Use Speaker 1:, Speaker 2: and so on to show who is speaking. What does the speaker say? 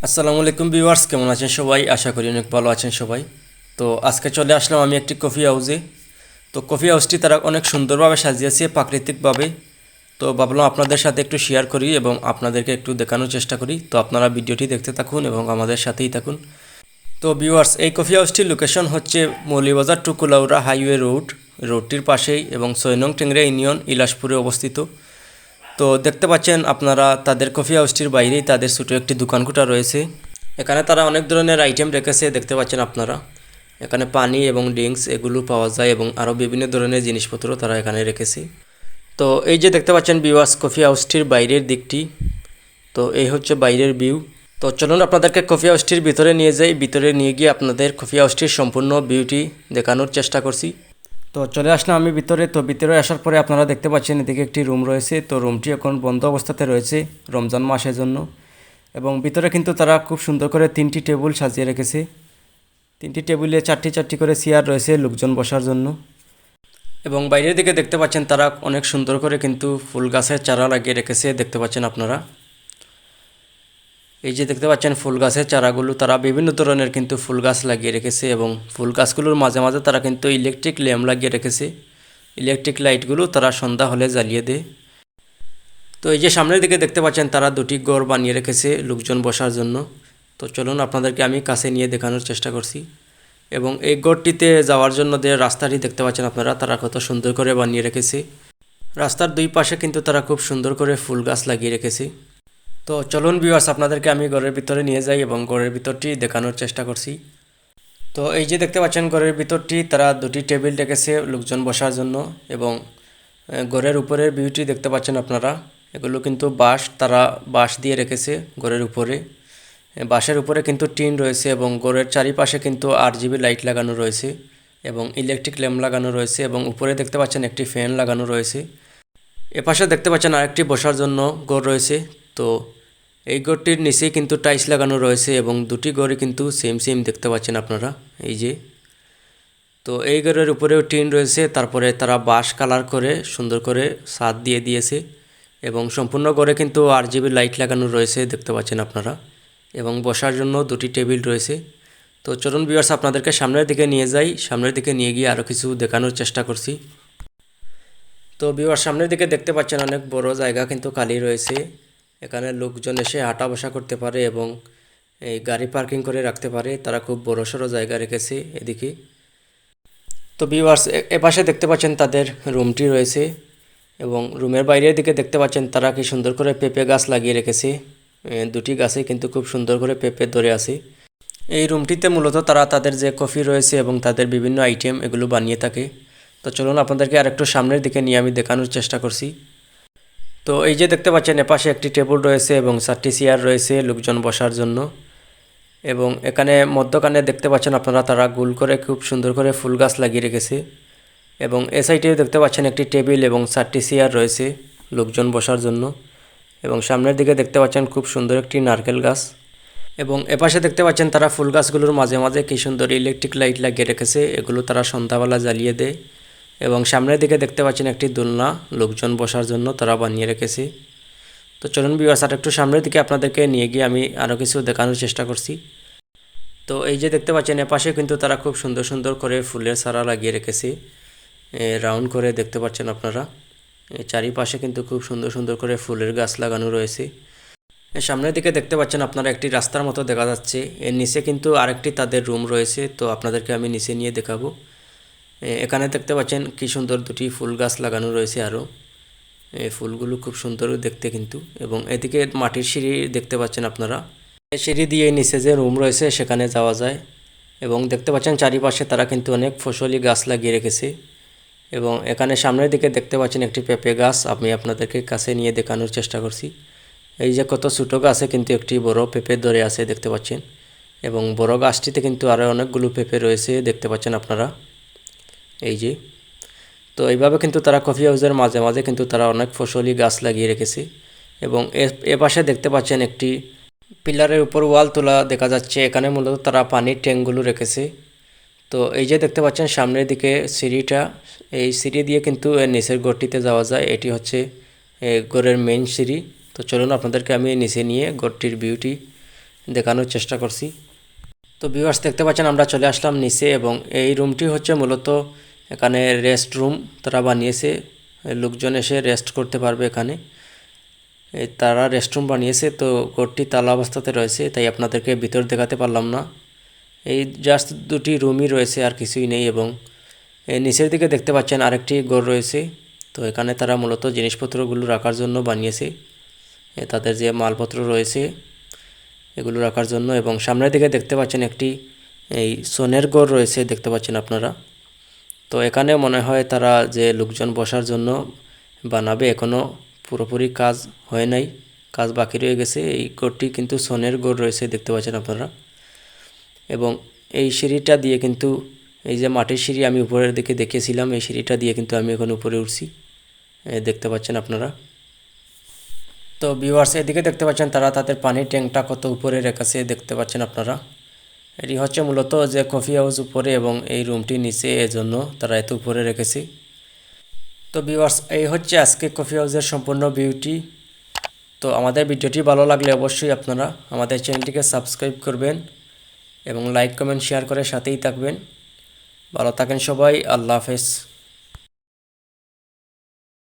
Speaker 1: আসসালামু আলাইকুম ভিউয়ার্স, কেমন আছেন সবাই? আশা করি অনেক ভালো আছেন সবাই। তো আজকে চলে আসলাম আমি একটি কফি হাউসে। তো কফি হাউসটি তারা অনেক সুন্দরভাবে সাজিয়েছে প্রাকৃতিকভাবে। তো ভাবলাম আপনাদের সাথে একটু শেয়ার করি এবং আপনাদেরকে একটু দেখানোর চেষ্টা করি। তো আপনারা ভিডিওটি দেখতে থাকুন এবং আমাদের সাথেই থাকুন। তো ভিউয়ার্স, এই কফি হাউসটির লোকেশন হচ্ছে মৌলভীবাজার টু কুলাউড়া হাইওয়ে রোডটির পাশেই এবং 6 নং টেংরা ইউনিয়ন ইলাসপুরে অবস্থিত। তো দেখতে পাচ্ছেন আপনারা তাদের কফি হাউসটির বাইরেই তাদের ছোটো একটি দোকানকুটা রয়েছে। এখানে তারা অনেক ধরনের আইটেম রেখেছে, দেখতে পাচ্ছেন আপনারা। এখানে পানি এবং ড্রিঙ্কস এগুলো পাওয়া যায় এবং আরও বিভিন্ন ধরনের জিনিসপত্র তারা এখানে রেখেছে। তো এই যে দেখতে পাচ্ছেন ভিউয়ার্স, কফি হাউসটির বাইরের দিকটি। তো এই হচ্ছে বাইরের ভিউ। তো চলুন আপনাদেরকে কফি হাউসটির ভিতরে নিয়ে যাই। ভিতরে নিয়ে গিয়ে আপনাদের কফি হাউসটির সম্পূর্ণ বিউটি দেখানোর চেষ্টা করছি। তো চলে আসলাম আমি ভিতরে। তো ভিতরে আসার পরে আপনারা দেখতে পাচ্ছেন এদিকে একটি রুম রয়েছে। তো রুমটি এখন বন্ধ অবস্থাতে রয়েছে রমজান মাসের জন্য। এবং ভিতরে কিন্তু তারা খুব সুন্দর করে 3টি টেবিল সাজিয়ে রেখেছে। 3টি টেবিলে 4টি করে চেয়ার রয়েছে লোকজন বসার জন্য। এবং বাইরের দিকে দেখতে পাচ্ছেন তারা অনেক সুন্দর করে কিন্তু ফুল গাছের চারা লাগিয়ে রেখেছে, দেখতে পাচ্ছেন আপনারা। এই যে দেখতে পাচ্ছেন ফুল গাছের চারাগুলো তারা বিভিন্ন ধরনের কিন্তু ফুল গাছ লাগিয়ে রেখেছে এবং ফুল গাছগুলোর মাঝে মাঝে তারা কিন্তু ইলেকট্রিক ল্যাম্প লাগিয়ে রেখেছে। ইলেকট্রিক লাইটগুলো তারা সন্ধ্যা হলে জ্বালিয়ে দেয়। তো এই যে সামনের দিকে দেখতে পাচ্ছেন তারা 2টি ঘর বানিয়ে রেখেছে লোকজন বসার জন্য। তো চলুন আপনাদেরকে আমি কাছে নিয়ে দেখানোর চেষ্টা করছি। এবং এই ঘরটিতে যাওয়ার জন্য যে রাস্তাটি দেখতে পাচ্ছেন আপনারা, তারা কত সুন্দর করে বানিয়ে রেখেছে। রাস্তার দুই পাশে কিন্তু তারা খুব সুন্দর করে ফুল গাছ লাগিয়ে রেখেছে। তো চলুন ভিউয়ার্স, আপনাদেরকে আমি ঘরের ভিতরে নিয়ে যাই এবং ঘরের ভিতরটি দেখানোর চেষ্টা করছি। তো এই যে দেখতে পাচ্ছেন ঘরের ভিতরটি তারা 2টি টেবিল রেখেছে লোকজন বসার জন্য। এবং ঘরের উপরের ভিউটি দেখতে পাচ্ছেন আপনারা। এগুলো কিন্তু তারা বাঁশ দিয়ে রেখেছে ঘরের উপরে। বাঁশের উপরে কিন্তু টিন রয়েছে এবং ঘরের চারিপাশে কিন্তু RGB লাইট লাগানো রয়েছে এবং ইলেকট্রিক ল্যাম্প লাগানো রয়েছে এবং উপরে দেখতে পাচ্ছেন একটি ফ্যান লাগানো রয়েছে। এপাশে দেখতে পাচ্ছেন আরেকটি বসার জন্য ঘর রয়েছে। তো এই ঘরটির নিচেই কিন্তু টাইলস লাগানো রয়েছে এবং 2টি ঘরই কিন্তু সেম দেখতে পাচ্ছেন আপনারা। এই যে, তো এই ঘরের উপরেও টিন রয়েছে, তারপরে তারা বাঁশ কালার করে সুন্দর করে ছাদ দিয়ে দিয়েছে এবং সম্পূর্ণ ঘরে কিন্তু RGB লাইট লাগানো রয়েছে, দেখতে পাচ্ছেন আপনারা। এবং বসার জন্য 2টি টেবিল রয়েছে। তো চলুন ভিউয়ার্স, আপনাদেরকে সামনের দিকে নিয়ে যাই। সামনের দিকে নিয়ে গিয়ে আরও কিছু দেখানোর চেষ্টা করছি। তো ভিউয়ার্স, সামনের দিকে দেখতে পাচ্ছেন অনেক বড় জায়গা কিন্তু খালি রয়েছে। এখানে লোকজন এসে হাঁটা বসা করতে পারে এবং এই গাড়ি পার্কিং করে রাখতে পারে। তারা খুব বড়সড় জায়গা রেখেছে এদিকে। তো ভিউয়ার্স, এপাশে দেখতে পাচ্ছেন তাদের রুমটি রয়েছে এবং রুমের বাইরের দিকে দেখতে পাচ্ছেন তারা কি সুন্দর করে পেঁপে গাছ লাগিয়ে রেখেছে। 2টি গাছে কিন্তু খুব সুন্দর করে পেঁপে ধরে আছে। এই রুমটিতে মূলত তারা তাদের যে কফি রয়েছে এবং তাদের বিভিন্ন আইটেম এগুলো বানিয়ে থাকে। তো চলুন আপনাদেরকে আরেকটু সামনের দিকে নিয়ে আমি দেখানোর চেষ্টা করছি। তো এই যে দেখতে পাচ্ছেন এপাশে একটি টেবিল রয়েছে এবং 4টি চেয়ার রয়েছে লোকজন বসার জন্য। এবং এখানে মধ্যখানে দেখতে পাচ্ছেন আপনারা তারা গোল করে খুব সুন্দর করে ফুল গাছ লাগিয়ে রেখেছে। এবং এ সাইডেও দেখতে পাচ্ছেন একটি টেবিল এবং 4টি চেয়ার রয়েছে লোকজন বসার জন্য। এবং সামনের দিকে দেখতে পাচ্ছেন খুব সুন্দর একটি নারকেল গাছ। এবং এপাশে দেখতে পাচ্ছেন তারা ফুল গাছগুলোর মাঝে মাঝে কি সুন্দর ইলেকট্রিক লাইট লাগিয়ে রেখেছে, এগুলো তারা সন্ধ্যাবেলা জ্বালিয়ে দেয়। এবং সামনের দিকে দেখতে পাচ্ছেন একটি দোলনা লোকজন বসার জন্য তারা বানিয়ে রেখেছে। তো চলুন ভিউয়ার্স, আর একটু সামনের দিকে আপনাদেরকে নিয়ে গিয়ে আমি আরও কিছু দেখানোর চেষ্টা করছি। তো এই যে দেখতে পাচ্ছেন এপাশে কিন্তু তারা খুব সুন্দর সুন্দর করে ফুলের চারা লাগিয়ে রেখেছে, রাউন্ড করে দেখতে পাচ্ছেন আপনারা। চারিপাশে কিন্তু খুব সুন্দর সুন্দর করে ফুলের গাছ লাগানো রয়েছে। সামনের দিকে দেখতে পাচ্ছেন আপনারা একটি রাস্তার মতো দেখা যাচ্ছে। এর নিচে কিন্তু আরেকটি তাদের রুম রয়েছে। তো আপনাদেরকে আমি নিচে নিয়ে দেখাবো। এখানে দেখতে পাচ্ছেন কি সুন্দর 2টি ফুল গাছ লাগানো রয়েছে আরও। এই ফুলগুলো খুব সুন্দর দেখতে কিন্তু। এবং এদিকে মাটির সিঁড়ি দেখতে পাচ্ছেন আপনারা। এই সিঁড়ি দিয়ে নিচে যে রুম রয়েছে সেখানে যাওয়া যায়। এবং দেখতে পাচ্ছেন চারিপাশে তারা কিন্তু অনেক ফসলি গাছ লাগিয়ে রেখেছে। এবং এখানে সামনের দিকে দেখতে পাচ্ছেন একটি পেঁপে গাছ, আমি আপনাদেরকে কাছে নিয়ে দেখানোর চেষ্টা করছি। এই যে কত ছোটো গাছে কিন্তু একটি বড় পেঁপে ধরে আছে দেখতে পাচ্ছেন। এবং বড় গাছটিতে কিন্তু আরও অনেকগুলো পেঁপে রয়েছে দেখতে পাচ্ছেন আপনারা। এই যে, তো এইভাবে কিন্তু তারা কফি হাউসের মাঝে মাঝে কিন্তু তারা অনেক ফসলি গাছ লাগিয়ে রেখেছে। এবং এ পাশে দেখতে পাচ্ছেন একটি পিলারের উপর ওয়াল তোলা দেখা যাচ্ছে। এখানে মূলত তারা পানির ট্যাঙ্কগুলো রেখেছে। তো এই যে দেখতে পাচ্ছেন সামনের দিকে সিঁড়িটা, এই সিঁড়ি দিয়ে কিন্তু নিচের ঘরটিতে যাওয়া যায়। এটি হচ্ছে ঘরের মেইন সিঁড়ি। তো চলুন আপনাদেরকে আমি নিচে নিয়ে ঘরটির বিউটি দেখানোর চেষ্টা করছি। তো ভিউয়ার্স দেখতে পাচ্ছেন আমরা চলে আসলাম নিচে এবং এই রুমটি হচ্ছে মূলত এখানে রেস্ট রুম তারা বানিয়েছে, লোকজন এসে রেস্ট করতে পারবে এখানে। তারা রেস্টরুম বানিয়েছে, তো ঘরটি তালা অবস্থাতে রয়েছে, তাই আপনাদেরকে ভিতর দেখাতে পারলাম না। এই জাস্ট দুটি রুমই রয়েছে, আর কিছুই নেই। এবং এই নিচের দিকে দেখতে পাচ্ছেন আরেকটি ঘর রয়েছে, তো এখানে তারা মূলত জিনিসপত্রগুলো রাখার জন্য বানিয়েছে, তাদের যে মালপত্র রয়েছে এগুলো রাখার জন্য। এবং সামনের দিকে দেখতে পাচ্ছেন একটি এই সোনের ঘর রয়েছে, দেখতে পাচ্ছেন আপনারা। তো এখানে মনে হয় তারা যে লোকজন বসার জন্য বানাবে, এখনও পুরোপুরি কাজ হয় নাই, কাজ বাকি রয়ে গেছে। এই ঘরটি কিন্তু সোনের ঘর রয়েছে, দেখতে পাচ্ছেন আপনারা। এবং এই সিঁড়িটা দিয়ে কিন্তু, এই যে মাটির সিঁড়ি আমি উপরের দিকে দেখিয়েছিলাম, এই সিঁড়িটা দিয়ে কিন্তু আমি এখন উপরে উঠছি, দেখতে পাচ্ছেন আপনারা। তো ভিউয়ার্স এদিকে দেখতে পাচ্ছেন তারা তাদের পানির ট্যাঙ্কটা কত উপরে রেখেছে, দেখতে পাচ্ছেন আপনারা। এটি হচ্ছে মূলত যে কফি হাউস উপরে এবং এই রুমটি নিচে, এজন্য তারা এত উপরে রেখেছে। তো ভিউয়ার্স এই হচ্ছে আজকে কফি হাউসের সম্পূর্ণ বিউটি। তো আমাদের ভিডিওটি ভালো লাগলে অবশ্যই আপনারা আমাদের চ্যানেলটিকে সাবস্ক্রাইব করবেন এবং লাইক কমেন্ট শেয়ার করে সাথেই থাকবেন। ভালো থাকেন সবাই, আল্লাহ হাফেজ।